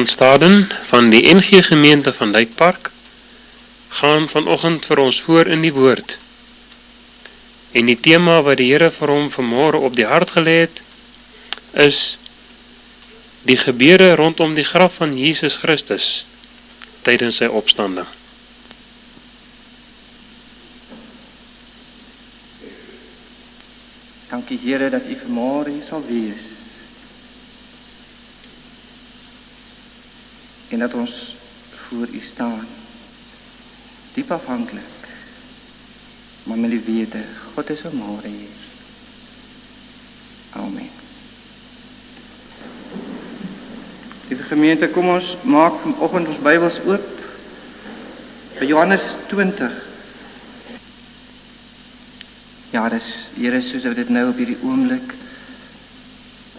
van Staden van die NG Gemeente van Dijkpark gaan vanoggend vir ons voor in die woord. En die tema wat die Here vir hom vanmôre op die hart gelê het, is die gebeure rondom die graf van Jesus Christus tydens sy opstanding. Dankie Here dat U vanmôre hier sal wees. En dat ons voor U staan. Diep afhanklik. Maar met die wete, God is vanmôre hier. Amen. Lieve gemeente, kom ons maak vanoggend ons Bybels oop by Johannes 20. Ja, dis Here, soos dit nou op hierdie oomblik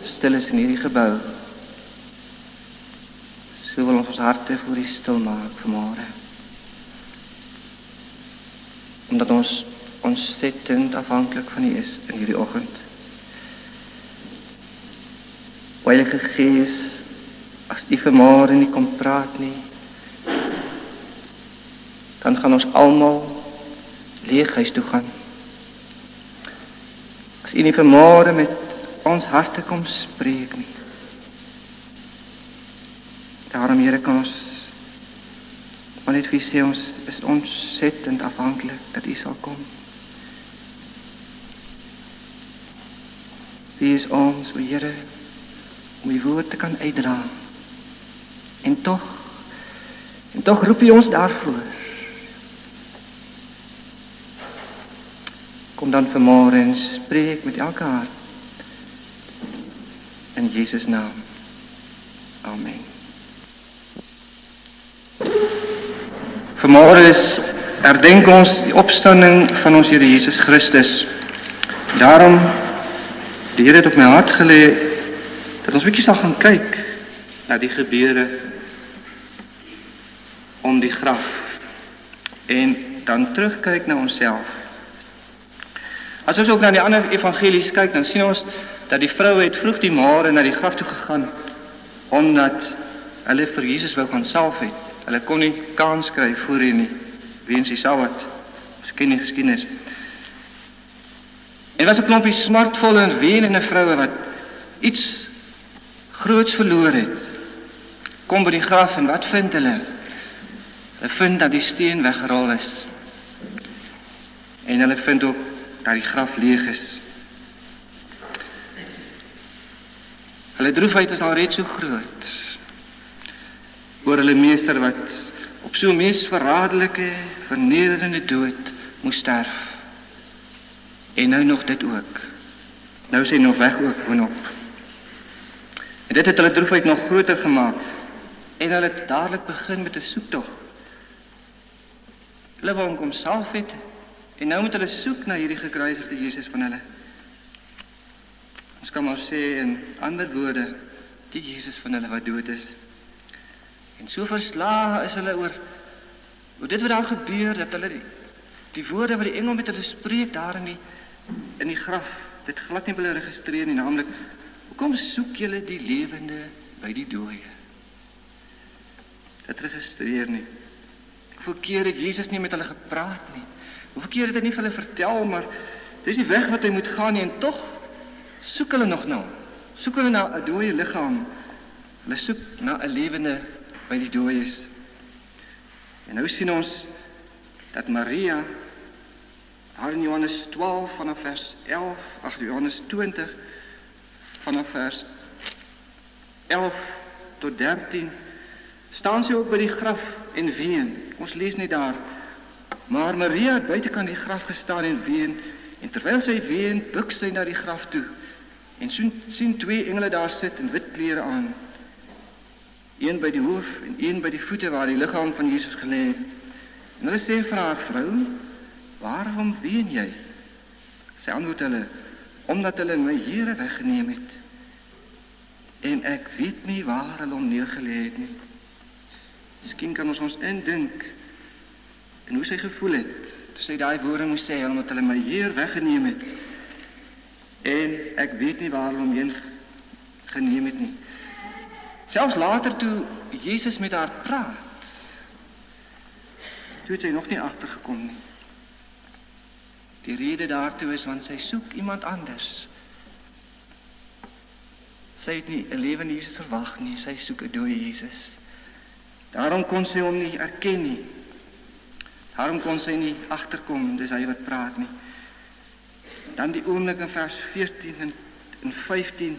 stil is in hierdie gebou. So wil ons harte voor U stil maak vanmôre. Omdat ons ontsettend afhanklik van U is in hierdie oggend. Heilige Gees, as U vanmôre nie kom praat nie, dan gaan ons almal leeg huis toe gaan. As U nie vanmôre met ons harte kom spreek nie. Daarom, Here, kan ons maar net vir U sê, ons is ontsettend afhanklik dat U sal kom. Wie is ons, o Here, om U woord te kan uitdra. En tog roep U ons daarvoor. Kom dan vanmôre en spreek met elke hart. In Jesus naam. Amen. Vanmôre herdenk ons die opstanding van ons Here Jesus Christus. Daarom, die Here het op my hart gelê dat ons bietjie sal gaan kyk na die gebeure om die graf en dan terugkyk na onsself. As ons ook na die ander evangelies kyk, dan sien ons dat die vroue het vroeg die môre na die graf toe gegaan omdat hulle vir Jesus wou gaan salf het. Hulle kon nie kans kry voorheen nie, weens die Sabbat. Ons ken die geskiedenis. En was 'n klompie smartvolle en wenende vroue wat iets groots verloor het. Kom by die graf en wat vind hulle? Hulle vind dat die steen weggerol is. En hulle vind ook dat die graf leeg is. Hulle droefheid is al reeds so groot oor hulle meester wat op so 'n mees verraderlike, vernederende dood moes sterf. En nou nog dit ook. Nou is hy nog weg ook boonop. En dit het hulle droefheid nog groter gemaak. En hulle het dadelik begin met 'n soektog. Hulle wou hom kom salf het. En nou moet hulle soek na hierdie gekruisigde Jesus van hulle. Ons kan maar sê in ander woorde, die Jesus van hulle wat dood is. En so verslae is hulle oor dit wat daar gebeur, dat hulle die woorde wat die engel met hulle spreek daar in die graf, dit glad nie hulle registreer nie, naamlik, hoekom soek julle die lewende by die dooie? Dit registreer nie. Hoeveel keer het Jesus nie met hulle gepraat nie? Hoeveel keer het hy nie vir hulle vertel, maar dis die weg wat hy moet gaan nie, en tog soek hulle nog nou. Soek hulle na 'n dooie liggaam. Hulle soek na 'n lewende by die dooies. En nou sien ons dat Maria, daar in Johannes 12 vanaf vers 11, Johannes 20 vanaf vers 11 tot 13, staan sy ook by die graf en ween. Ons lees nie daar. Maar Maria het buitekant die graf gestaan en ween, en terwyl sy ween, buig sy na die graf toe, en sien 2 engele daar sit in wit klere aan. Een by die hoof en een by die voete waar die liggaam van Jesus gelê het. En hulle sê vir haar: "Vrou, waarom ween jy?" Sy antwoord hulle: "Omdat hulle my Here weggeneem het. En ek weet nie waar hulle hom neergelê het nie." Miskien kan ons indink en hoe sy gevoel het toe sy daai woorde moes sê, omdat hulle my Heer weggeneem het. En ek weet nie waar hulle hom heen geneem het nie. Selfs later toe Jesus met haar praat, toe het sy nog nie agtergekom nie. Die rede daartoe is want sy soek iemand anders. Sy het nie 'n lewende Jesus verwag nie, sy soek 'n dooie Jesus. Daarom kon sy hom nie erken nie. Daarom kon sy nie agterkom, dis hy wat praat nie. Dan die oomblik in vers 14 en 15,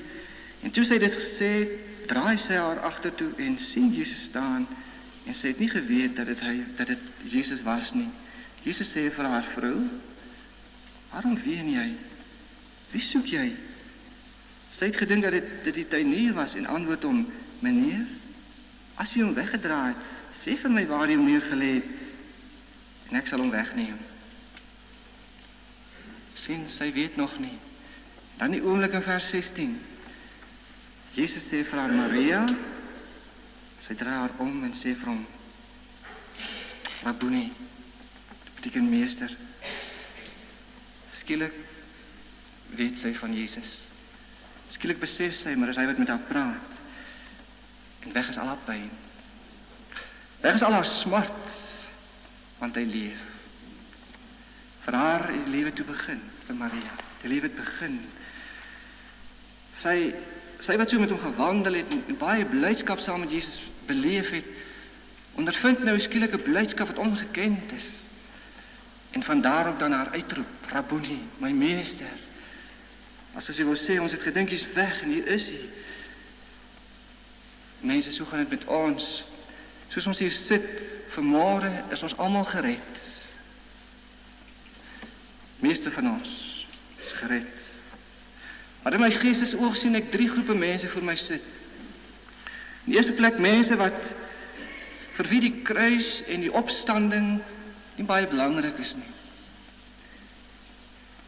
en toe sy dit gesê, draai sy haar agtertoe en sien Jesus staan, en sy het nie geweet dat dit Jesus was nie. Jesus sê vir haar: vrou, waarom ween jy? Wie soek jy? Sy het gedink dat dit die tuinier was en antwoord hom: meneer, as jy hom weggedraai het, sê vir my waar jy hom neergelê het, en ek sal hom wegneem. Sien, sy weet nog nie. Dan die oomblik in vers 16. Jesus sê vir haar: Maria. Sy draai haar om en sê vir hom: Rabboni, dit beteken meester. Skielik weet sy van Jesus. Skielik besef sy, maar dis hy wat met haar praat. En weg is al haar pyn. Weg is al haar smart, want hy leef. Vir haar het die lewe toe begin, vir Maria. Die lewe het begin. Sy wat so met hom gewandel het en baie blydskap saam met Jesus beleef het, ondervind nou skielik 'n blydskap wat ongekend is. En van daar ook dan haar uitroep: Rabboni, my meester. As jy wil sê, ons het gedink hy's weg en hier is hy. Mense, so gaan dit met ons. Soos ons hier sit, vanmôre is ons almal gered. Meeste van ons is gered. Maar in my geestesoog sien ek 3 groepe mense voor my sit. In die eerste plek mense wat vir wie die kruis en die opstanding nie baie belangrik is nie.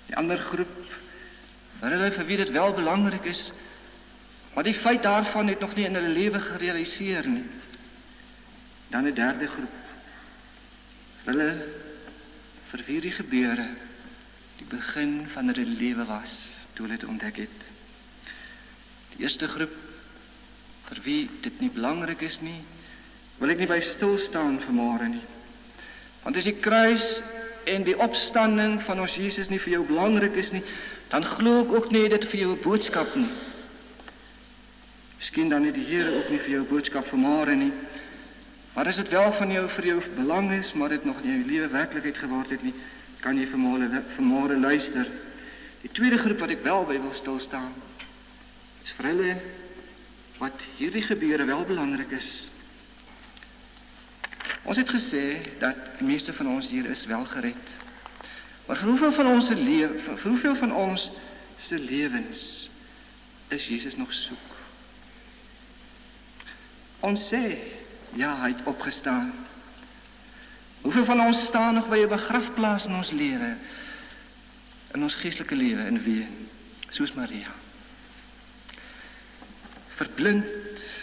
Die ander groep, vir wie dit wel belangrik is, maar die feit daarvan het nog nie in hulle lewe gerealiseer nie. Dan 'n derde groep, vir wie die gebeure die begin van hulle lewe was, toe hulle dit ontdek het. Die eerste groep, vir wie dit nie belangrik is nie, wil ek nie by stil staan vanmôre nie. Want as die kruis en die opstanding van ons Jesus nie vir jou belangrik is nie, dan glo ek ook nie dit vir jou 'n boodskap nie. Miskien dan het die Here ook nie vir jou 'n boodskap vanmôre nie. Maar as dit wel van jou vir jou belang is, maar dit nog nie in jou lewe werklikheid geword het nie, kan jy vanmôre luister. Die tweede groep wat ek wel by wil stil staan, is vir hulle wat hierdie gebeure wel belangrik is. Ons het gesê dat die meeste van ons hier is wel gered. Maar vir hoeveel van ons se lewens is Jesus nog soek? Ons sê, ja, hy het opgestaan. Hoeveel van ons staan nog by 'n begrafplaas in ons lewe, in ons geestelike lewe, in ween, soos Maria? Verblind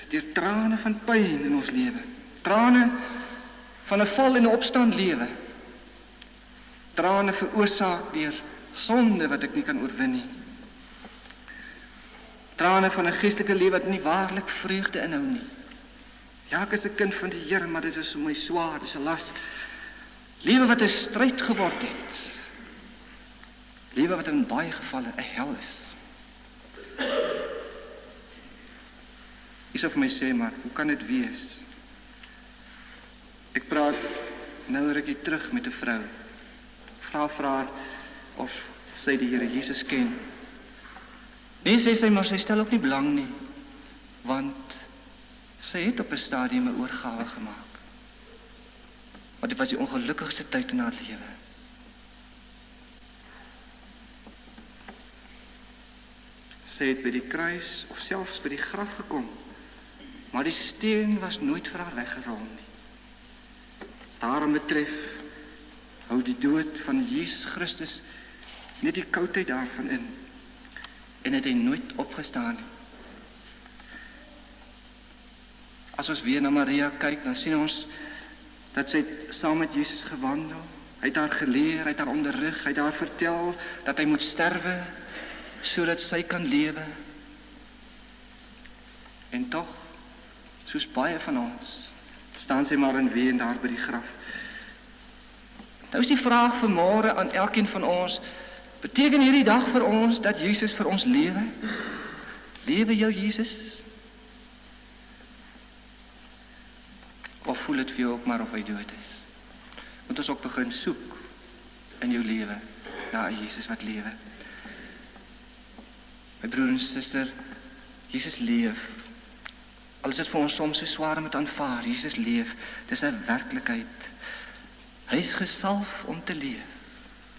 deur trane van pyn in ons lewe, trane van 'n val en 'n opstand lewe, trane veroorsaak deur sonde wat ek nie kan oorwin nie, trane van 'n geestelike lewe wat nie waarlik vreugde inhou nie. Ja, ek is 'n kind van die Here, maar dit is vir my swaar, dit is 'n las. Lewe wat 'n stryd geword het. Lewe wat in baie gevalle 'n hel is. Jy sou vir my sê, maar hoe kan dit wees? Ek praat nou 'n rukkie terug met 'n vrou. Vra haar of sy die Here Jesus ken. Nee, sê sy, maar sy stel ook nie belang nie, want sy het op 'n stadium 'n oorgawe gemaak. Maar dit was die ongelukkigste tyd in haar lewe. Sy het by die kruis of selfs by die graf gekom, maar die steen was nooit vir haar weggerol nie. Daarom betref hou die dood van Jesus Christus net die koudheid daarvan in, en het hy nooit opgestaan nie. As ons weer na Maria kyk, dan sien ons dat sy saam met Jesus gewandel. Hy het haar geleer, hy het haar onderrig, hy het haar vertel dat hy moet sterwe sodat sy kan lewe. En tog soos baie van ons, staan sy maar in ween daar by die graf. Nou is die vraag vanmôre aan elkeen van ons, beteken hierdie dag vir ons dat Jesus vir ons lewe? Lewe jou Jesus? Of voel dit vir jou ook maar of hy dood is? Moet ons ook begin soek in jou lewe, na Jesus wat lewe. My broer en suster, Jesus leef. Al is dit vir ons soms so swaar om te aanvaar, Jesus leef, dis 'n werklikheid. Hy is gesalf om te leef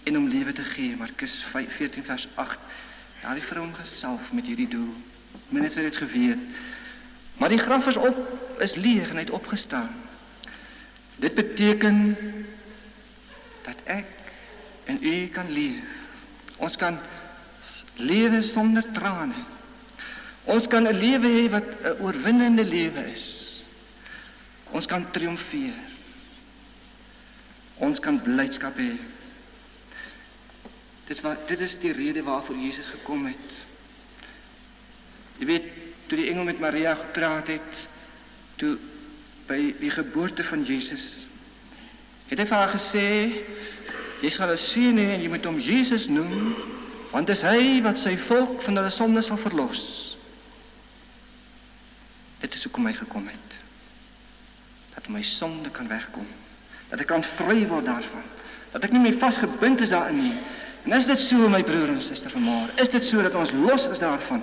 en om lewe te gee. Markus 14 vers 8. Daar het vir hom gesalf met hierdie doel. Mense het dit geweet. Maar die graf is leeg en hy het opgestaan. Dit beteken dat ek en u kan leef. Ons kan lewe sonder trane. Ons kan 'n lewe hê wat 'n oorwinnende lewe is. Ons kan triomfeer. Ons kan blydskap hê. Dit is die rede waarvoor Jesus gekom het. Jy weet, toe die engel met Maria gepraat het, toe by die geboorte van Jesus, het hy vir haar gesê, jy sal 'n seun hê en jy moet hom Jesus noem, want dis hy wat sy volk van hulle sonde sal verlos. Dit is hoekom hy gekom het. Dat my sonde kan wegkom. Dat ek kan vry word daarvan. Dat ek nie meer vasgebind is daarin nie. En is dit so, my broer en suster vanmôre? Is dit so dat ons los is daarvan?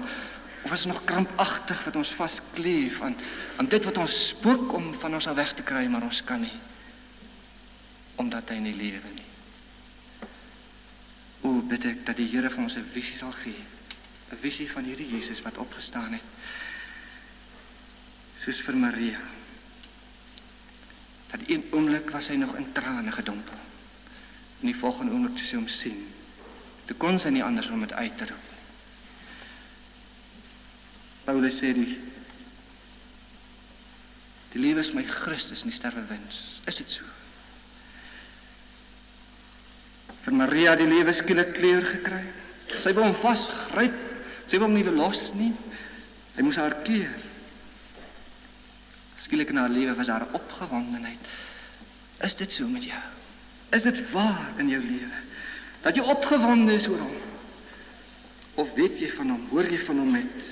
Of is nog krampagtig wat ons vaskleef aan dit wat ons spook om van ons al weg te kry, maar ons kan nie. Omdat hy nie lewe nie. O, bid ek dat die Here vir ons 'n visie sal gee. 'n Visie van hierdie Jesus wat opgestaan het. Soos vir Maria. Dat die een oomblik was hy nog in trane gedompel. En die volgende oomblik toe sy hom sien. Toe kon sy nie anders om dit uit te roep. Paulus sê die lewe is my Christus en die sterwe wins. Is dit so? Vir Maria die lewe skielik kleur gekry. Sy wou hom vasgryp. Sy wou hom nie los nie. Hy moes haar keer. Skielik in haar lewe was daar opgewondenheid. Is dit so met jou? Is dit waar in jou lewe? Dat jy opgewonde is oor hom? Of weet jy van hom? Hoor jy van hom met?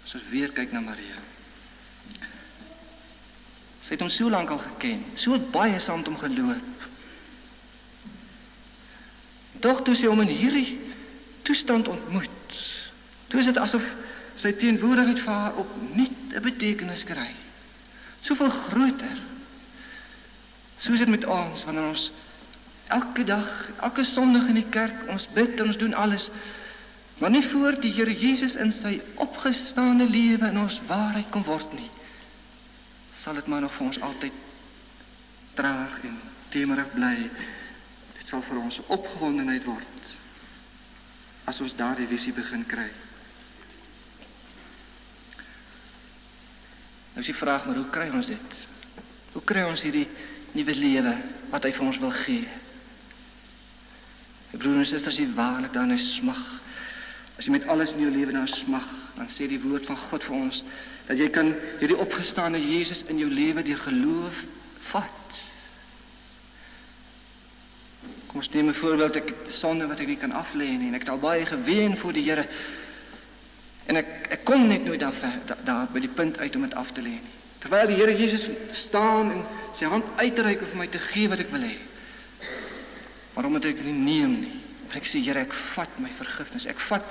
As ons weer kyk na Maria. Sy het hom so lank al geken. So baie saam met hom geloop. Doch toe sy hom in hierdie toestand ontmoet. Toe is dit asof sy teenwoordigheid vir haar opnuut 'n betekenis kry. Soveel groter. So is dit met ons, wanneer ons elke dag, elke Sondag in die kerk, ons bid en ons doen alles, maar nie voor die Here Jesus in sy opgestaande lewe in ons waarheid kom word nie, sal dit maar nog vir ons altyd traag en temerig bly. Dit sal vir ons 'n opgewondenheid word, as ons daardie visie begin kry. Nou is die vraag, maar hoe kry ons dit? Hoe kry ons hierdie nuwe lewe wat hy vir ons wil gee? My broer en susters, jy waarlik daarna smag. As jy met alles in jou lewe daarna smag, dan sê die woord van God vir ons dat jy kan hierdie opgestaane Jesus in jou lewe deur geloof vat. Kom ons neem 'n voorbeeld, ek het sonde wat ek nie kan aflê nie en ek het al baie geween voor die Here. En ek kom net nooit daar by die punt uit om dit af te lê nie. Terwyl die Here Jesus staan en sy hand uitreik om vir my te gee wat ek wil hê. Maar omdat ek nie neem nie. Ek sê, Here, ek vat my vergifnis. Ek vat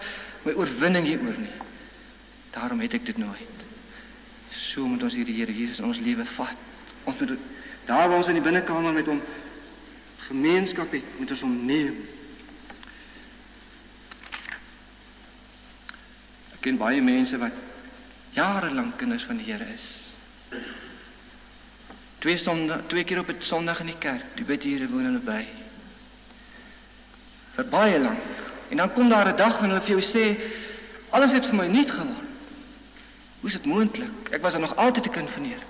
my oorwinning hieroor nie. Daarom het ek dit nooit. So moet ons hierdie Here Jesus in ons lewe vat. Ons moet daar waar ons in die binnekamer met hom gemeenskap het, moet ons hom neem. Ek ken baie mense wat jarelang kinders van die Here is. 2 keer op 'n Sondag in die kerk, die bid hier woon hulle by. Vir baie lank. En dan kom daar 'n dag en hulle vir jou sê, alles het vir my nuut geword. Hoe is dit moontlik? Ek was nog altyd 'n kind van die Here.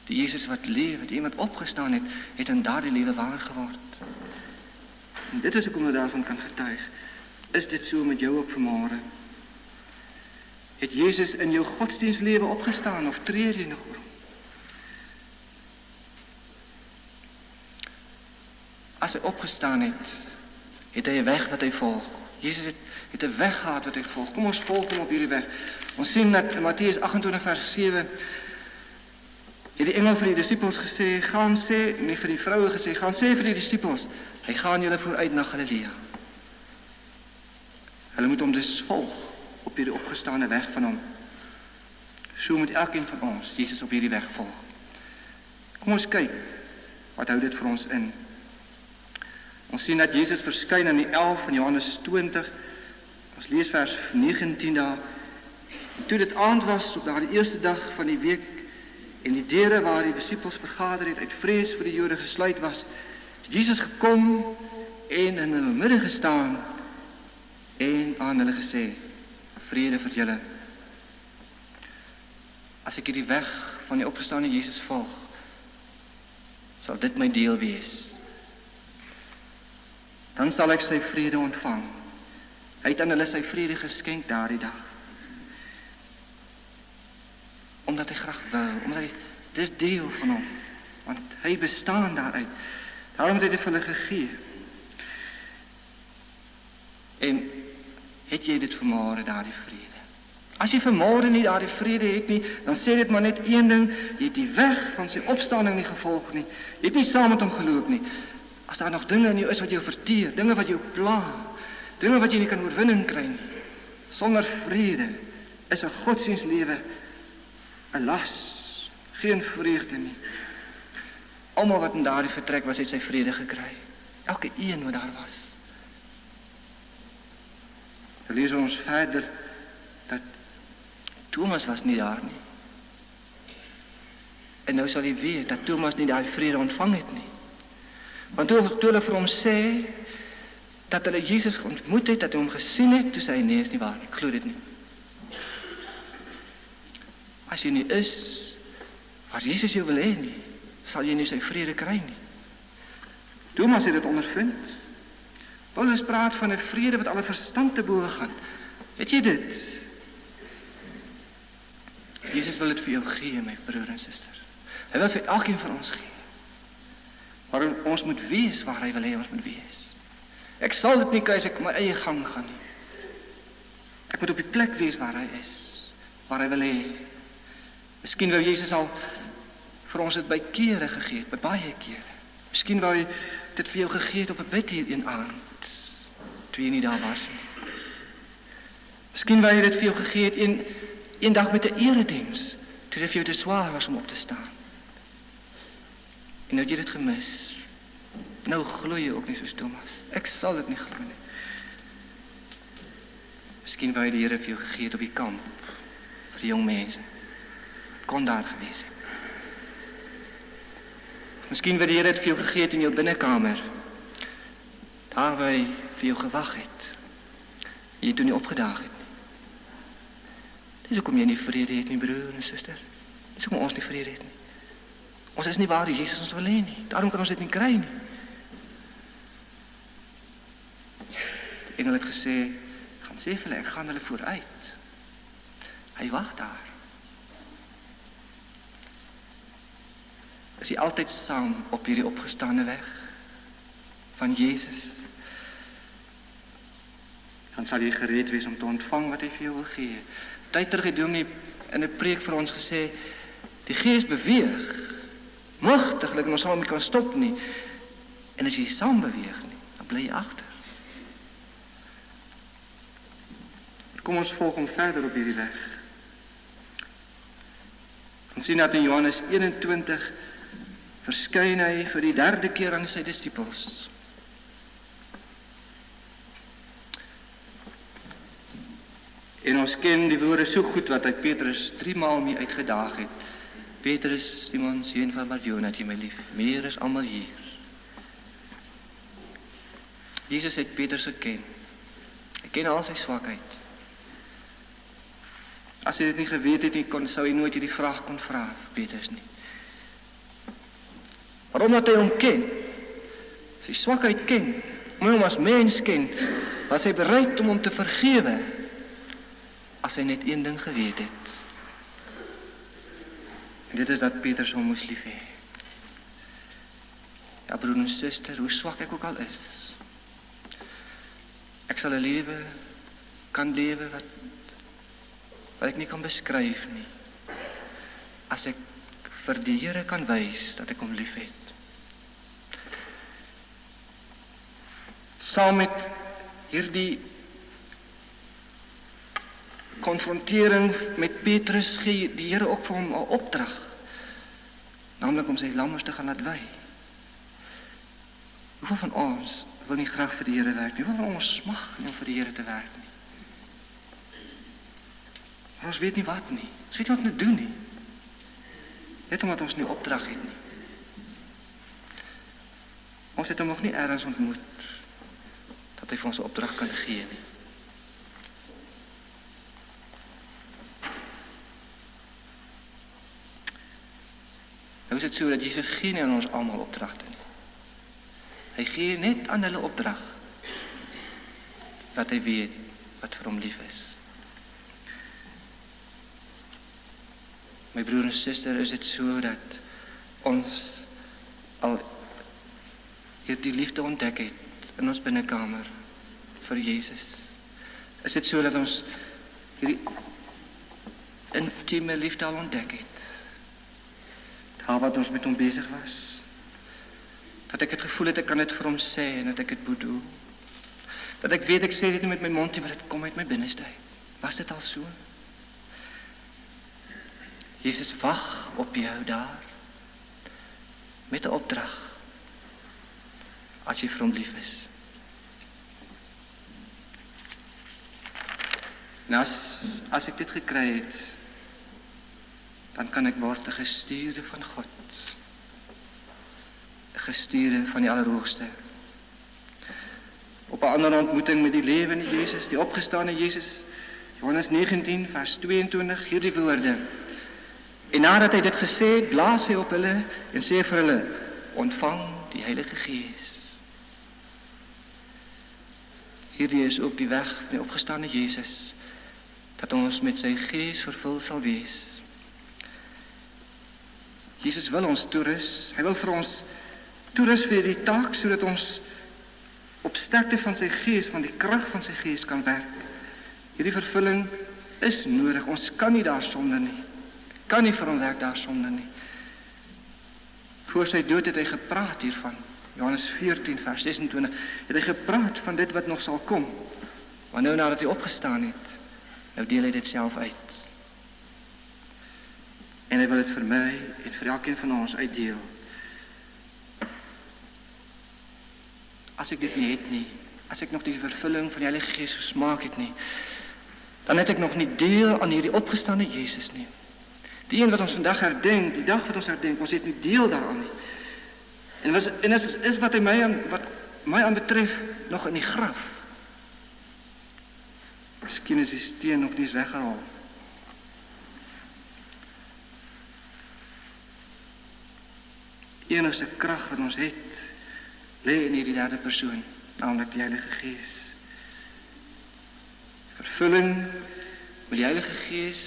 Die Jesus wat lewe, die iemand opgestaan het, het in daardie lewe waar geword. En dit is hoekom ons daarvan kan getuig. Is dit so met jou ook vanmôre? Het Jezus in jou godsdienstlewe opgestaan of treur jy nog oor hom? As hy opgestaan het, het hy 'n weg wat hy volg. Jezus het 'n weg gehad wat hy volg. Kom ons volg hom op hierdie weg. Ons sien dat in Mattheus 28 vers 7 het die engel vir die disippels gesê, gaan sê, nie vir die vroue gesê, gaan sê vir die disippels, hy gaan julle vooruit na Galilea. Hulle moet hom dus volg op hierdie opgestaane weg van hom. So moet elkeen van ons Jesus op hierdie weg volg. Kom ons kyk, wat hou dit vir ons in? Ons sien dat Jesus verskyn in die 11 van Johannes 20. Ons lees vers 19 daar. En toe dit aand was op daardie eerste dag van die week en die deure waar die disippels vergader het uit vrees vir die Jode gesluit was, het Jesus gekom en in hulle midde gestaan en aan hulle gesê, vrede vir julle. As ek hierdie weg van die opgestaane Jesus volg, sal dit my deel wees. Dan sal ek sy vrede ontvang. Hy het aan hulle sy vrede geskenk daardie dag. Omdat hy graag wil, omdat hy, dis deel van hom, want hy bestaan daaruit. Daarom het hy dit vir hulle gegee. En het jy dit vanmôre daardie vrede? As jy vanmôre nie daardie vrede het nie, dan sê dit maar net een ding, jy het die weg van sy opstanding nie gevolg nie. Jy het nie saam met hom geloop nie. As daar nog dinge in jou is wat jou verteer, dinge wat jou pla, dinge wat jy nie kan oorwinning kry nie. Sonder vrede is 'n godsdienstlewe 'n las, geen vreugde nie. Almal wat in daardie vertrek was, het sy vrede gekry. Elke een wat daar was. Dan lees ons verder dat Thomas was nie daar nie. En nou sal jy weet dat Thomas nie daai vrede ontvang het nie. Want toe hulle vir hom sê dat hulle Jesus ontmoet het, dat hy hom gesien het, toe sê hy nee, is nie waar nie, ek glo dit nie. As jy nie is waar Jesus jou wil hê nie, sal jy nie sy vrede kry nie. Thomas het dit ondervind. Paulus praat van 'n vrede wat alle verstand te bowe gaan. Weet jy dit? Jesus wil dit vir jou gee, my broer en suster. Hy wil vir elkeen van ons gee. Maar ons moet wees waar hy wil hê ons moet wees. Ek sal dit nie kry as ek my eie gang gaan nie. Ek moet op die plek wees waar hy is, waar hy wil hê. Miskien wou Jesus al vir ons dit by kere gegee het, by baie kere. Miskien wou hy dit vir jou gegee het op 'n bid hier een aand, toe jy nie daar was nie. Miskien wou hy dit vir jou gegee het een dag met 'n erediens, toe dit vir jou te swaar was om op te staan. En nou het jy dit gemis. Nou glo jy ook nie soos Thomas. Ek sal dit nie glo nie. Miskien wou hy die Here vir jou gegee het op die kamp, vir die jong mense. Kon daar gewees het. Miskien wou die Here dit vir jou gegee het in jou binnekamer. Daar waar hy vir jou gewag het. Jy toe nie opgedaag het nie. Dis hoekom jy nie vrede het nie, broer en suster. Dis hoekom ons nie vrede het nie. Ons is nie waar die Jesus ons wil hê nie. Daarom kan ons dit nie kry nie. Die engel het gesê, gaan sê vir hulle, ek gaan hulle vooruit. Hy wag daar. Is hy altyd saam op hierdie opgestaane weg van Jesus? Dan sal jy gereed wees om te ontvang wat hy vir jou wil gee. Tyd terug het Dominee in 'n preek vir ons gesê, die Gees beweeg magtiglik en ons sal hom nie kan stop nie. En as jy saam beweeg nie, dan bly jy agter. Kom ons volg hom verder op hierdie weg. Ons sien dat in Johannes 21 verskyn hy vir die 3de keer aan sy disippels. En ons ken die woorde so goed wat hy Petrus 3 maal mee uitgedaag het. Petrus, Simon, seun van Barjona, het jy my lief, meer is almal hier. Jesus het Petrus geken. Hy ken al sy swakheid. As hy dit nie geweet het nie, sou hy nooit hierdie vraag kon vra, Petrus nie. Maar omdat hy hom ken, sy swakheid ken, om hom as mens ken, was hy bereid om hom te vergewe. as hy net een ding geweet het. En dit is dat Petrus hom moes lief hê. Ja, broer en suster, hoe swak ek ook al is, ek sal 'n lewe kan lewe wat ek nie kan beskryf nie, as ek vir die Here kan wys dat ek hom lief het. Saam met hierdie konfrontering met Petrus gee die Here ook vir hom 'n opdrag, naamlik om sy lammers te gaan laat wei. Hoeveel van ons wil nie graag vir die Here werk nie? Hoeveel van ons smag nie om vir die Here te werk nie? Maar ons weet nie wat nie. Ons weet nie wat om te doen nie. Net omdat ons nie opdrag het nie. Ons het hom nog nie ergens ontmoet dat hy vir ons 'n opdrag kan gee nie. Nou is dit so dat Jesus gee nie aan ons almal opdragte nie. Hy gee net aan hulle opdrag wat hy weet wat vir hom lief is. My broer en suster, is dit so dat ons al hierdie liefde ontdek het in ons binnekamer vir Jesus? Is dit so dat ons hierdie intieme liefde al ontdek het? Daar wat ons met hom besig was? Dat ek het gevoel het, ek kan dit vir hom sê en dat ek het bedoel. Dat ek weet, ek sê dit nie met my mond nie, maar dit kom uit my binneste. Was dit al so? Jesus wag op jou daar, met 'n opdrag, as jy vir hom lief is. En as ek dit gekry het, dan kan ek word 'n gestuurde van God. 'n Gestuurde van die Allerhoogste. Op 'n ander ontmoeting met die lewende Jesus, die opgestane Jesus, Johannes 19 vers 22, hierdie woorde. En nadat hy dit gesê het, blaas hy op hulle en sê vir hulle, ontvang die Heilige Gees. Hierdie is ook die weg van die opgestane Jesus, dat ons met sy Gees vervul sal wees. Jesus wil ons toerus, hy wil vir ons toerus vir die taak, sodat ons op sterkte van sy Gees, van die krag van sy Gees kan werk. Hierdie vervulling is nodig, ons kan nie daar sonder nie. Kan nie vir hom werk daar sonder nie. Voor sy dood het hy gepraat hiervan, Johannes 14 vers 26, het hy gepraat van dit wat nog sal kom. Maar nou nadat hy opgestaan het, nou deel hy dit self uit. En hy wil dit vir my en vir elkeen van ons uitdeel. As ek dit nie het nie, as ek nog die vervulling van die Heilige Gees gesmaak het nie, dan het ek nog nie deel aan hierdie opgestane Jesus nie. Die een wat ons vandag herdenk, die dag wat ons herdenk, ons het nie deel daaraan nie. En dit is wat my aan betref, nog in die graf. Miskien is die steen nog nie eens weggehaal. Die enigste krag wat ons het, lê in hierdie derde persoon, naamlik die Heilige Gees. Vervulling met die Heilige Gees,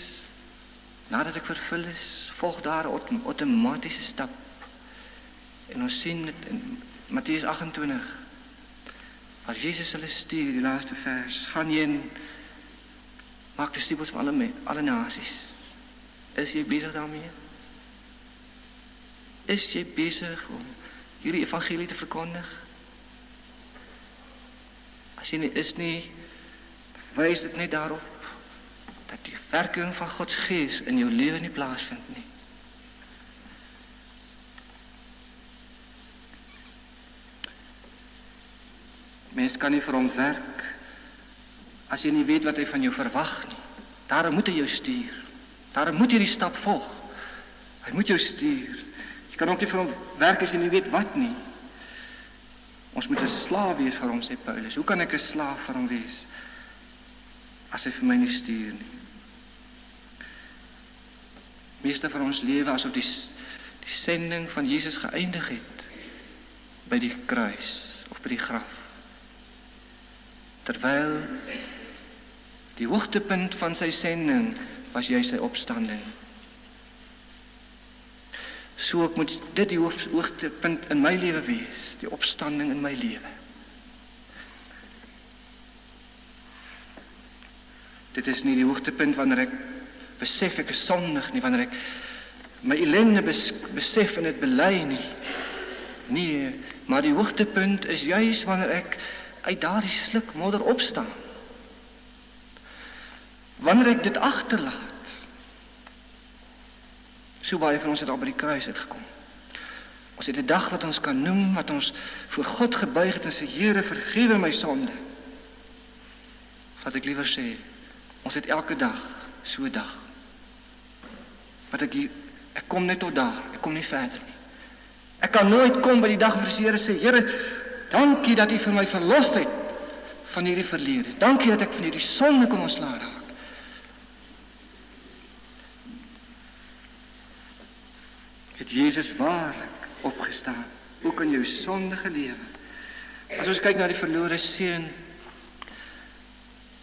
nadat ek vervul is, volg daar 'n outomatiese stap. En ons sien dit in Matteus 28, waar Jesus hulle stuur, die laaste vers, gaan jy en maak disippels van alle nasies. Is jy besig daarmee? Is jy besig om hierdie evangelie te verkondig? As jy nie is nie, wys dit net daarop dat die werking van Gods Gees in jou lewe nie plaasvind nie. Mens kan nie vir hom werk as jy nie weet wat hy van jou verwag nie. Daarom moet hy jou stuur. Daarom moet jy die stap volg. Hy moet jou stuur. Jy kan ook nie vir hom werk as jy nie weet wat nie. Ons moet 'n slaaf wees vir hom, sê Paulus. Hoe kan ek 'n slaaf vir hom wees as hy vir my nie stuur nie? Meeste van ons lewe asof die sending van Jesus geëindig het by die kruis of by die graf. Terwyl Die hoogtepunt van sy sending was jy sy opstanding. So ek moet dit die hoogtepunt in my lewe wees, die opstanding in my lewe. Dit is nie die hoogtepunt wanneer ek besef ek is sondig nie, wanneer ek my ellende besef en dit bely nie. Nee, maar die hoogtepunt is juis wanneer ek uit daardie sluk modder opstaan. Wanneer ek dit agterlaat. So baie van ons het al by die kruis uitgekom. Ons het 'n dag wat ons kan noem, wat ons voor God gebuig het en sê, Here, vergewe my sonde. Wat ek liewer sê, ons het elke dag so 'n dag. Wat ek kom net tot daar, ek kom nie verder nie. Ek kan nooit kom by die dag waar die Here sê, Here, dankie dat U vir my verlos het van hierdie verlede. Dankie dat ek van hierdie sonde kon ontslae raak. Het Jesus waarlik opgestaan, ook in jou sondige lewe. As ons kyk na die verlore seun,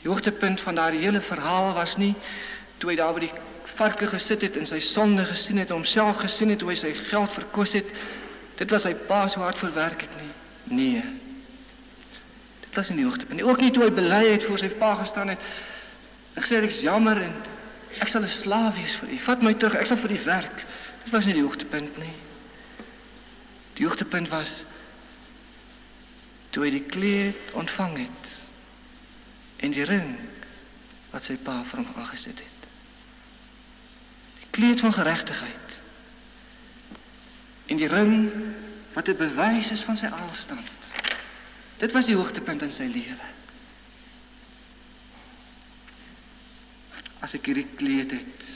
die hoogtepunt van daardie hele verhaal was nie toe hy daar by die varke gesit het en sy sonde gesien het, homself gesien het, hoe hy sy geld verkoos het. Dit was sy pa so hard verwerk het nie. Nee. Dit was nie die hoogtepunt nie. Ook nie toe hy bely het voor sy pa gestaan het en gesê ek is jammer en ek sal 'n slaaf wees vir U. Vat my terug, ek sal vir U werk. Dit was nie die hoogtepunt nie. Die hoogtepunt was toe hy die kleed ontvang het en die ring wat sy pa vir hom aangesit het. Die kleed van geregtigheid en die ring wat 'n bewys is van sy aalstand. Dit was die hoogtepunt in sy lewe. As ek hierdie kleed het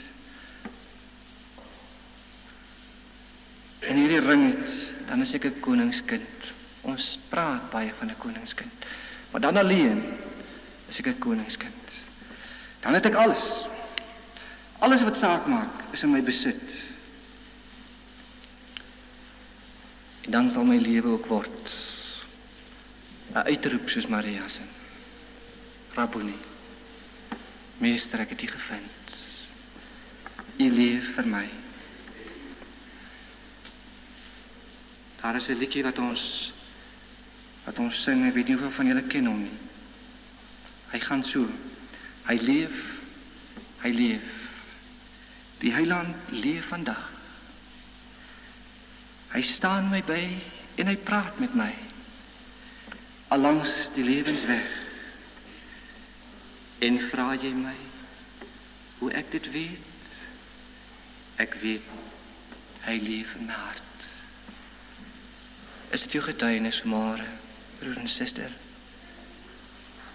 en hierdie ring het, dan is ek 'n koningskind. Ons praat baie van 'n koningskind. Maar dan alleen is ek 'n koningskind. Dan het ek alles. Alles wat saak maak is in my besit. En dan sal my lewe ook word 'n uitroep soos Maria se. Rabboni. Meester, ek het U gevind. U leef vir my. Daar is 'n liedjie wat ons sing, ek weet nie hoeveel van julle ken hom nie. Hy gaan so. Hy leef. Die Heiland leef vandag. Hy staan my by en hy praat met my. Allangs die lewensweg. En vra jy my hoe ek dit weet? Ek weet, hy leef in my hart. Is dit jou getuienis vanmôre, broer en suster,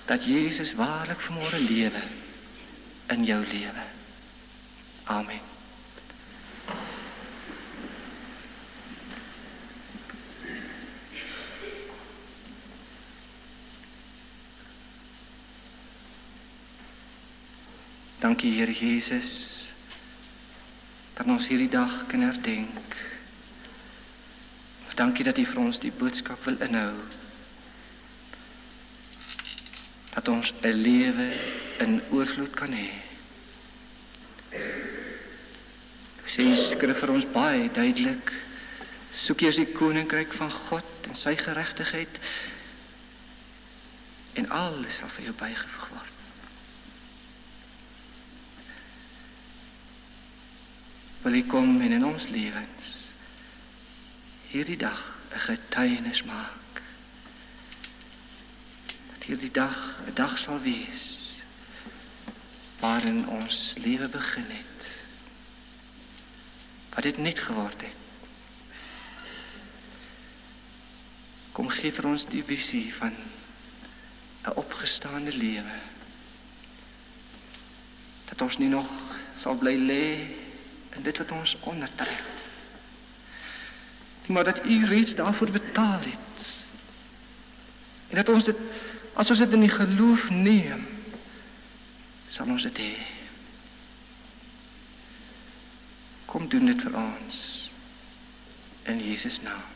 dat Jezus waarlik vanmôre lewe in jou lewe? Amen. Dankie Here Jesus, dat ons hierdie dag kan herdenk. Dankie dat U vir ons die boodskap wil inhou. Dat ons 'n lewe in oorvloed kan hê. U sê Skrif vir ons baie duidelik, soek eers die koninkryk van God en sy geregtigheid en alles sal vir jou bygevoeg word. Wil U kom en in ons lewens hierdie dag 'n getuienis maak. Dat hierdie dag 'n dag sal wees waarin ons lewe begin het. Wat dit net geword het. Kom gee vir ons die visie van 'n opgestaande lewe. Dat ons nie nog sal bly lê in dit wat ons ondertrek. Maar dat U reeds daarvoor betaal het. En dat ons dit, as ons dit in die geloof neem, sal ons dit hê. Kom doen dit vir ons. In Jesus naam.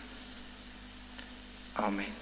Amen.